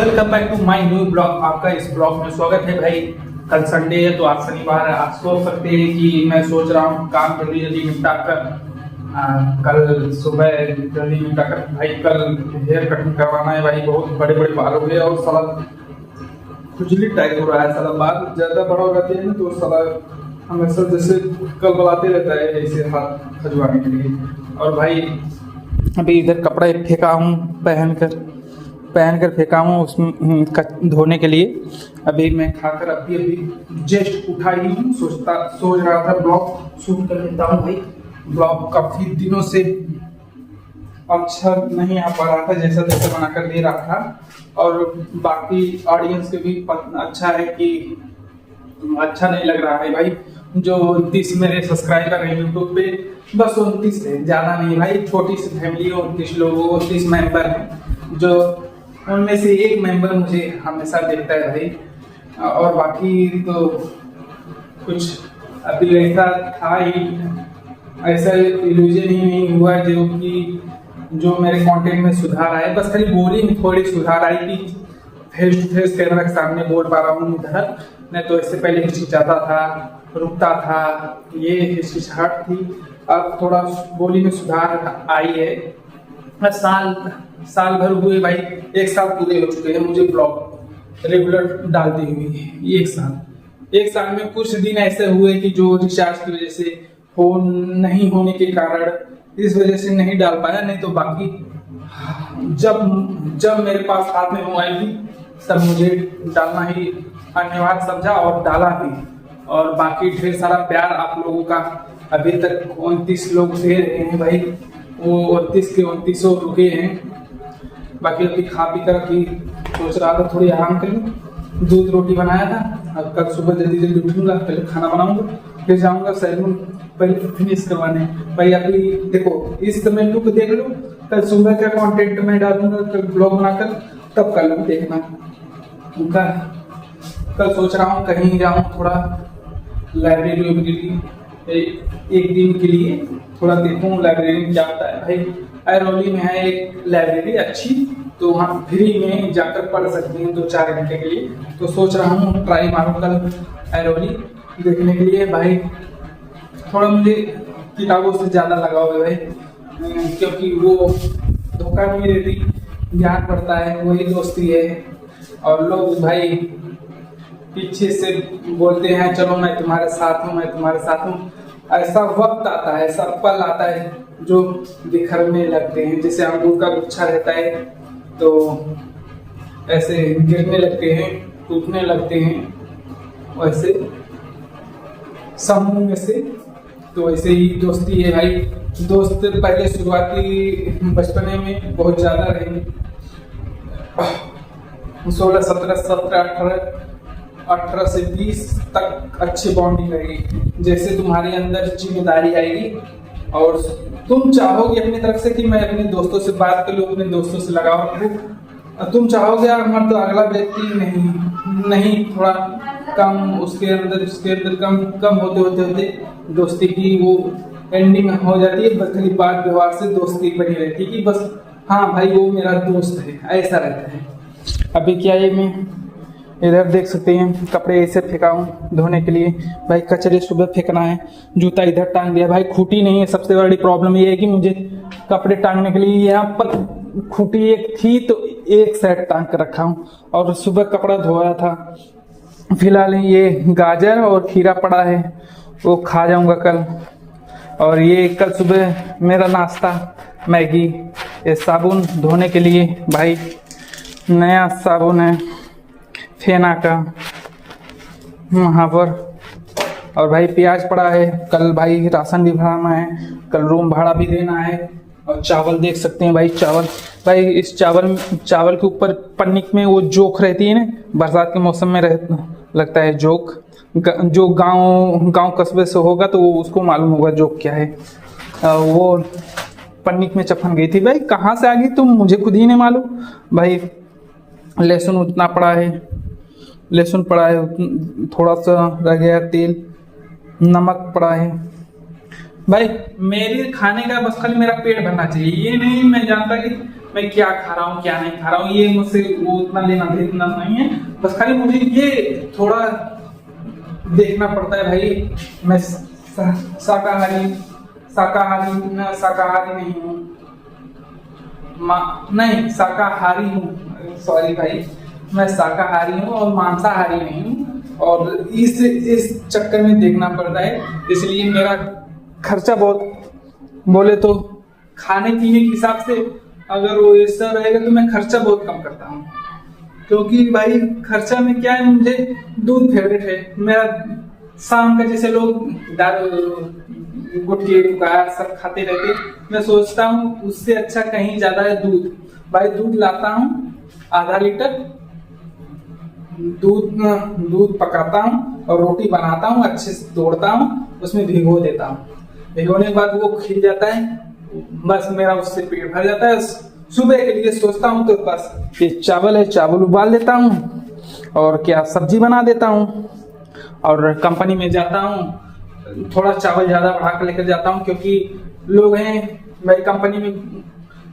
Welcome back to my new blog. आपका इस blog में स्वागत है भाई। कल संडे है तो आज शनिवार है। आप सोच सकते हैं कि मैं सोच रहा हूँ काम जल्दी जल्दी निपटा कर कल सुबह जल्दी निपटा कर भाई कल हेयर कटिंग करवाना है भाई। बहुत बड़े बड़े बाल हो गए और साला खुजली टाइप हो रहा है। साला बाल ज़्यादा बड़ा हो जाते हैं ना तो साला हमेशा जैसे कल बुलाते रहता है ऐसे हाथ खजवाने के लिए। और भाई अभी इधर कपड़ा फेंका हूँ पहन कर फेंका हूँ उसमें धोने के लिए। अभी मैं खाकर अभी जस्ट उठा ही हूँ। सोच रहा था ब्लॉग शूट कर लेता हूँ भाई। ब्लॉग काफी दिनों से अच्छा नहीं आ पा रहा था, जैसा जैसा बनाकर दे रहा था। और बाकी ऑडियंस के भी अच्छा है कि अच्छा नहीं लग रहा है भाई। जो 29 मेरे सब्सक्राइबर हैं यूट्यूब पे, बस 29 है, ज़्यादा नहीं भाई। छोटी सी फैमिली, 29 लोगों 29 मेंबर हैं, जो उनमें से एक मेंबर मुझे हमेशा देखता है भाई। और बाकी तो कुछ अभी ऐसा था ही, ऐसा इल्यूजन ही नहीं हुआ जो मेरे कंटेंट में सुधार आए। बस खाली बोलिंग थोड़ी सुधार आई कि फेस टू फेस कैमरा के सामने बोल पा रहा हूँ इधर। नहीं तो इससे पहले हिचकिचाता था, रुकता था, ये हिचकिचाहट थी। अब थोड़ा बोली में सुधार आई है। साल भर हुए भाई, 1 साल पूरे हो चुके हैं मुझे ब्लॉग रेगुलर डालते हुए। 1 साल में कुछ दिन ऐसे हुए कि जो रिचार्ज की वजह से, फोन नहीं होने के कारण, इस वजह से नहीं डाल पाया। नहीं तो बाकी जब मेरे पास हाथ में मोबाइल थी तब मुझे डालना ही अनिवार्य समझा और डाला भी। और बाकी ढेर सारा प्यार आप लोगों का अभी तक 29 लोग दे रहे हैं भाई। वो 29 के 29 रुके हैं। बाकी अभी खा पी कर अभी सोच रहा था थोड़ी आराम करूँ। दूध रोटी बनाया था। अब कल सुबह जल्दी जल्दी उठूंगा, पहले खाना बनाऊंगा, फिर जाऊंगा सैलून पहले फिनिश करवाने भाई। अभी देखो इस समय लुक देख लो, कल सुबह का कंटेंट मैं डालूंगा, कल ब्लॉग बनाकर तब कल देखना उनका। कल सोच रहा हूँ कहीं जाऊँ, थोड़ा लाइब्रेरी एक दिन के लिए थोड़ा देखूँ लाइब्रेरी में क्या होता है भाई। ऐरोली में है एक लाइब्रेरी अच्छी, तो वहाँ फ्री में जाकर पढ़ सकते हैं 2-4 घंटे के लिए। तो सोच रहा हूँ ट्राई मारूँ कल ऐरोली देखने के लिए भाई। थोड़ा मुझे किताबों से ज़्यादा लगाव है भाई, क्योंकि वो धोखा नहीं देती, ज्ञान पड़ता है, वही दोस्ती है। और लोग भाई पीछे से बोलते हैं चलो मैं तुम्हारे साथ हूँ, मैं तुम्हारे साथ हूँ। ऐसा वक्त आता है, ऐसा पल आता है जो बिखरने लगते हैं। जैसे अंगूर का गुच्छा रहता है तो ऐसे गिरने लगते हैं, टूटने लगते हैं, वैसे समूह में से। तो ऐसे ही दोस्ती है भाई। दोस्त पहले शुरुआती बचपने में बहुत ज़्यादा रहेंगे, 16, 17, 18 से 20 तक अच्छी बॉन्डिंग रहेगी। जैसे तुम्हारे अंदर जिम्मेदारी आएगी और तुम चाहोगे अपनी तरफ से कि मैं अपने दोस्तों से बात कर लूँ, अपने दोस्तों से लगाव रखूँ, तुम चाहोगे यार मत, तो अगला व्यक्ति नहीं थोड़ा कम उसके अंदर कम होते दोस्ती की वो एंडिंग हो जाती है। बस खाली बात व्यवहार से दोस्ती बनी रहती है कि बस हाँ भाई वो मेरा दोस्त है, ऐसा रहता है। अभी क्या है, मैं इधर देख सकते हैं कपड़े ऐसे फेंका हूँ धोने के लिए भाई। कचरे सुबह फेंकना है, जूता इधर टांग दिया भाई। खूटी नहीं है, सबसे बड़ी प्रॉब्लम ये है कि मुझे कपड़े टांगने के लिए यहाँ पर खूटी एक थी तो एक सेट टांग कर रखा हूँ। और सुबह कपड़ा धोया था। फिलहाल ये गाजर और खीरा पड़ा है, वो खा जाऊंगा कल। और ये कल सुबह मेरा नाश्ता मैगी। ये साबुन धोने के लिए भाई, नया साबुन है फेना का वहाँ पर। और भाई प्याज पड़ा है, कल भाई राशन भी भराना है, कल रूम भाड़ा भी देना है। और चावल देख सकते हैं भाई, चावल भाई इस चावल के ऊपर पन्नी में वो जोक रहती है ना, बरसात के मौसम में लगता है जोक। जो गांव कस्बे से होगा तो वो उसको मालूम होगा जोक क्या है। वो पन्नी में चपन गई थी भाई, कहाँ से आ गई तुम, मुझे खुद ही नहीं मालूम भाई। लहसुन उतना पड़ा है, लहसुन पड़ा है, थोड़ा सा रह गया तेल, नमक पड़ा है, भाई मेरे खाने का बस खाली मेरा पेट भरना चाहिए, ये नहीं मैं जानता कि मैं क्या खा रहा हूँ क्या नहीं खा रहा हूँ, ये मुझसे वो उतना लेना देना नहीं है। बस खाली मुझे ये थोड़ा देखना पड़ता है भाई, मैं शाकाहारी शाकाहारी नहीं हूँ, नहीं शाकाहारी हूँ, सॉरी भाई, मैं शाकाहारी हूँ और मांसाहारी नहीं हूँ। और इस चक्कर में देखना पड़ता है, इसलिए मेरा खर्चा बहुत, बोले तो खाने पीने के हिसाब से अगर वो ऐसा रहेगा तो मैं खर्चा बहुत कम करता हूँ। क्योंकि भाई खर्चा में क्या है, मुझे दूध फेवरेट है मेरा। शाम का जैसे लोग दारू गुटखे गुटखा सब खाते रहते, मैं सोचता हूँ उससे अच्छा कहीं ज्यादा है दूध। भाई दूध लाता हूँ आधा लीटर, दूध पकाता हूँ और रोटी बनाता हूँ, अच्छे से तोड़ता हूँ, उसमें भिगो देता हूँ। भिगोने के बाद वो खिल जाता है, बस मेरा उससे पेट भर जाता है। सुबह के लिए सोचता हूँ तो बस ये चावल है, चावल उबाल देता हूँ और क्या सब्जी बना देता हूँ। और कंपनी में जाता हूँ, थोड़ा चावल ज़्यादा बढ़ा कर लेकर जाता हूँ, क्योंकि लोग हैं मेरी कंपनी में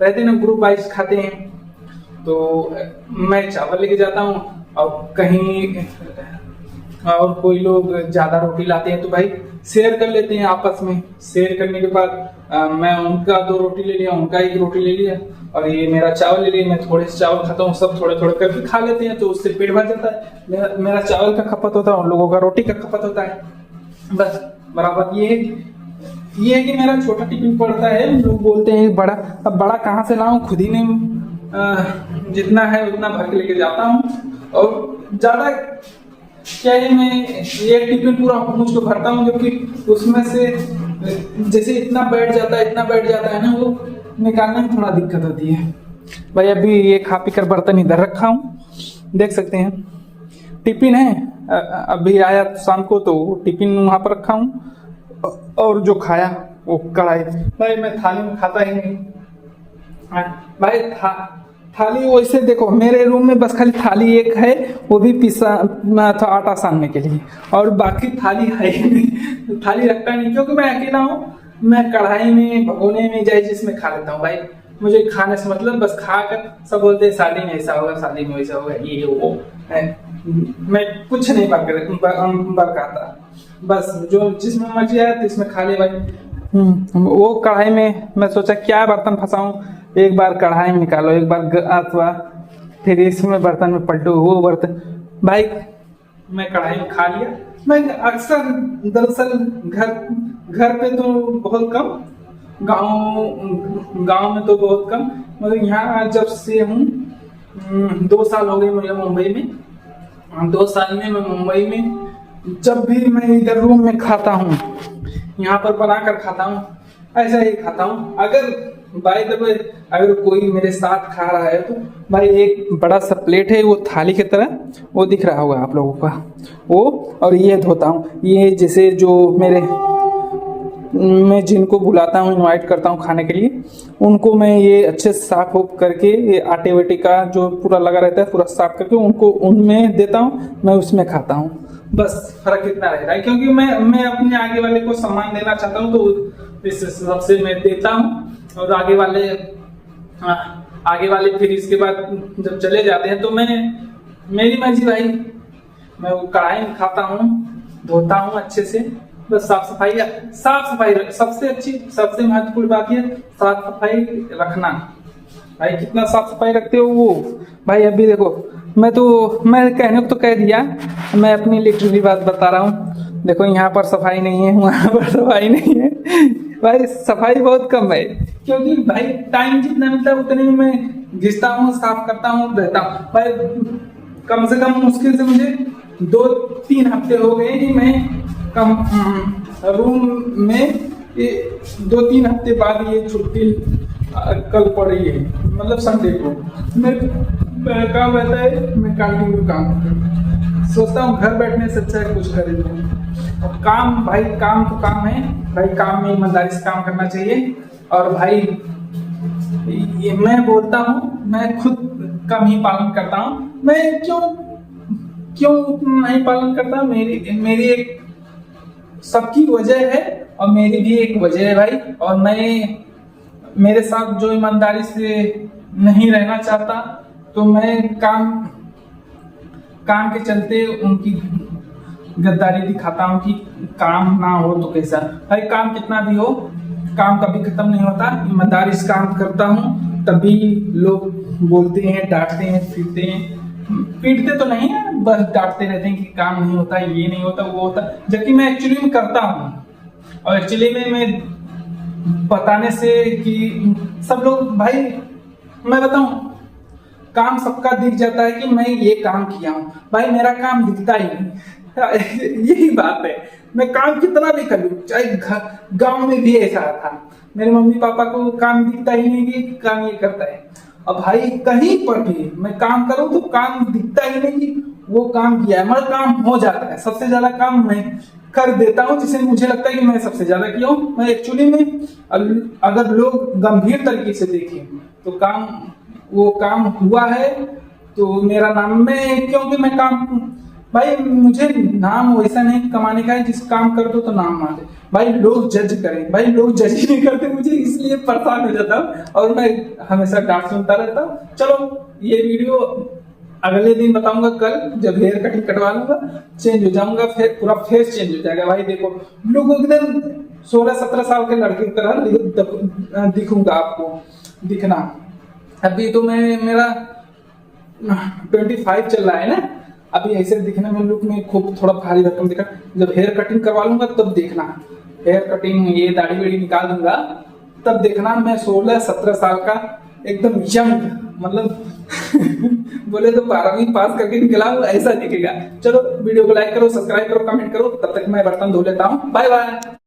रहते ना, ग्रुप वाइज खाते हैं, तो मैं चावल लेके जाता हूँ। और कहीं और कोई लोग ज़्यादा रोटी लाते हैं तो भाई शेयर कर लेते हैं आपस में। शेयर करने के बाद मैं उनका 2 रोटी ले लिया, उनका 1 रोटी ले लिया, और ये मेरा चावल ले लिया, मैं थोड़े से चावल खाता हूँ, सब थोड़े थोड़े करके खा लेते हैं, तो उससे पेट भर जाता है। मेरा चावल का खपत होता है, उन लोगों का रोटी का खपत होता है, बस बराबर। ये है कि मेरा छोटा टिफिन पड़ता है, लोग बोलते हैं बड़ा, अब बड़ा कहाँ से लाऊं, खुद ही ने जितना है उतना भर के लेके जाता हूँ। और ज़्यादा क्या है, मैं एक टिफिन पूरा मुझको भरता हूँ, जबकि उसमें से जैसे इतना बैठ जाता है ना, वो निकालने में थोड़ा दिक्कत होती है। भाई अभी ये खा पी कर बर्तन इधर रखा हूँ, देख सकते हैं, टिफिन है, अभी आया शाम को तो टिफिन वहाँ पर रखा हूँ, और जो खाया वो कढ़ाई। भाई मैं थाली में खाता ही नहीं भाई, थाली वैसे देखो मेरे रूम में बस खाली थाली एक है, वो भी पिसा था आटा सानने के लिए, और बाकी थाली है ही नहीं, थाली रखता नहीं, क्योंकि मैं अकेला हूँ। मैं कढ़ाई में भगोने में जाए जिसमें खा लेता हूँ भाई, मुझे खाने से मतलब बस खा कर। सब बोलते हैं शादी में ऐसा होगा, शादी में वैसा होगा, ये वो है, मैं कुछ नहीं बरकाता, बस जो जिसमें मर्जी आया तो इसमें खा ले भाई। वो कढ़ाई में मैं सोचा क्या बर्तन फंसाऊं, एक बार कढ़ाई में निकालो, एक बार अथवा फिर इसमें बर्तन में पलटो, वो बर्तन भाई मैं कढ़ाई में खा लिया। मैं अक्सर दरअसल घर पे तो बहुत कम, गांव में तो बहुत कम, मगर यहाँ जब से हूँ 2 साल हो गए मुझे मुंबई में। 2 साल में मैं मुंबई में जब भी मैं इधर रूम में खाता हूँ, यहाँ पर बनाकर खाता हूँ, ऐसा ही खाता हूँ। अगर बाय द वे अगर कोई मेरे साथ खा रहा है तो भाई एक बड़ा सा प्लेट है, वो थाली की तरह वो दिख रहा होगा आप लोगों का, वो, और ये धोता हूँ। ये जैसे जो मैं जिनको बुलाता हूँ, इनवाइट करता हूँ खाने के लिए, उनको मैं ये अच्छे से साफ उफ करके, ये आटे वाटे का जो पूरा लगा रहता है पूरा साफ करके उनको उनमें देता हूँ, मैं उसमें खाता हूँ। बस फर्क इतना रहता है, क्योंकि मैं अपने आगे वाले को सम्मान देना चाहता हूँ, तो इस हिसाब से मैं देता हूँ। और आगे वाले फिर इसके बाद जब चले जाते हैं तो मेरी मर्जी भाई, मैं वो कढ़ाई में खाता हूँ, धोता हूँ अच्छे से, बस साफ सफाई सबसे अच्छी, सबसे महत्वपूर्ण बात है साफ सफाई रखना। भाई कितना साफ सफाई रखते हो वो भाई। अभी देखो मैं कहने को तो कह दिया, मैं अपनी लिटरली बात बता रहा हूँ। देखो यहाँ पर सफाई नहीं है, वहाँ पर सफाई नहीं है भाई, सफाई बहुत कम है, क्योंकि भाई टाइम जितना मिलता है उतने में मैं घिसता हूँ, साफ करता हूँ, रहता हूँ भाई। कम से कम मुश्किल से मुझे 2-3 हफ्ते हो गए कि मैं रूम में 2-3 हफ्ते बाद ये छुट्टी कल पड़ रही है, मतलब संडे को मैं काम रहता है, मैं कंटिन्यू काम सोचता हूँ घर बैठने से अच्छा है कुछ करे। और काम भाई, काम तो काम है भाई, काम में ईमानदारी से काम करना चाहिए। और भाई ये मैं बोलता हूँ, मैं खुद कम ही पालन करता हूँ। मैं क्यों नहीं पालन करता, मेरी एक सबकी वजह है और मेरी भी एक वजह है भाई। और मैं मेरे साथ जो ईमानदारी से नहीं रहना चाहता, तो मैं काम के चलते उनकी गद्दारी दिखाता हूँ कि काम ना हो तो कैसा। भाई काम कितना भी हो, काम कभी खत्म नहीं होता। ईमानदारी से काम करता हूँ तभी लोग बोलते हैं, डांटते हैं, पीटते तो नहीं है, बस डांटते रहते हैं कि काम नहीं होता, ये नहीं होता, वो होता, जबकि मैं एक्चुअली में करता हूँ। और एक्चुअली में मैं बताने से कि सब लोग, भाई मैं बताऊं, काम सबका दिख जाता है कि मैं ये काम किया हूँ, भाई मेरा काम दिखता ही नहीं। यही बात है, मैं काम कितना भी कर लूं, चाहे गांव में भी ऐसा था, मेरे मम्मी पापा को काम दिखता ही नहीं कि काम ये करता है। अब भाई कहीं पर भी मैं काम करूं तो काम दिखता ही नहीं कि वो काम किया है, मगर काम हो जाता है। सबसे ज्यादा काम मैं कर देता हूं, जिसे मुझे लगता है कि मैं सबसे ज्यादा किया हूं। मैं एक्चुअली में अगर लोग गंभीर तरीके से देखें तो वो काम हुआ है तो मेरा नाम में, क्योंकि मैं काम, भाई मुझे नाम वैसा नहीं कमाने का है जिस काम कर दो तो नाम आ जाए। भाई लोग जज करें, भाई लोग जज ही नहीं करते मुझे, इसलिए परेशान हो जाता हूँ और मैं हमेशा डांट सुनता रहता हूँ। चलो ये वीडियो अगले दिन बताऊंगा, कल जब हेयर कटिंग कटवा लूंगा, चेंज हो जाऊंगा, फिर पूरा फेस चेंज हो जाएगा। भाई देखो लोगों एकदम 16-17 साल के लड़के की तरह दिखूंगा, आपको दिखना। अभी तो मेरा 25 चल रहा है ना, अभी ऐसे दिखने में लुक में खूब थोड़ा भारी भरकम दिखा। जब हेयर कटिंग करवा लूंगा तब देखना, हेयर कटिंग ये दाढ़ी वाड़ी निकाल दूंगा तब देखना मैं 16-17 साल का एकदम यंग, मतलब बोले तो 12वीं पास करके निकला हूँ ऐसा दिखेगा। चलो वीडियो को लाइक करो, सब्सक्राइब करो, कमेंट करो, तब तक मैं बर्तन धो लेता हूँ। Bye bye.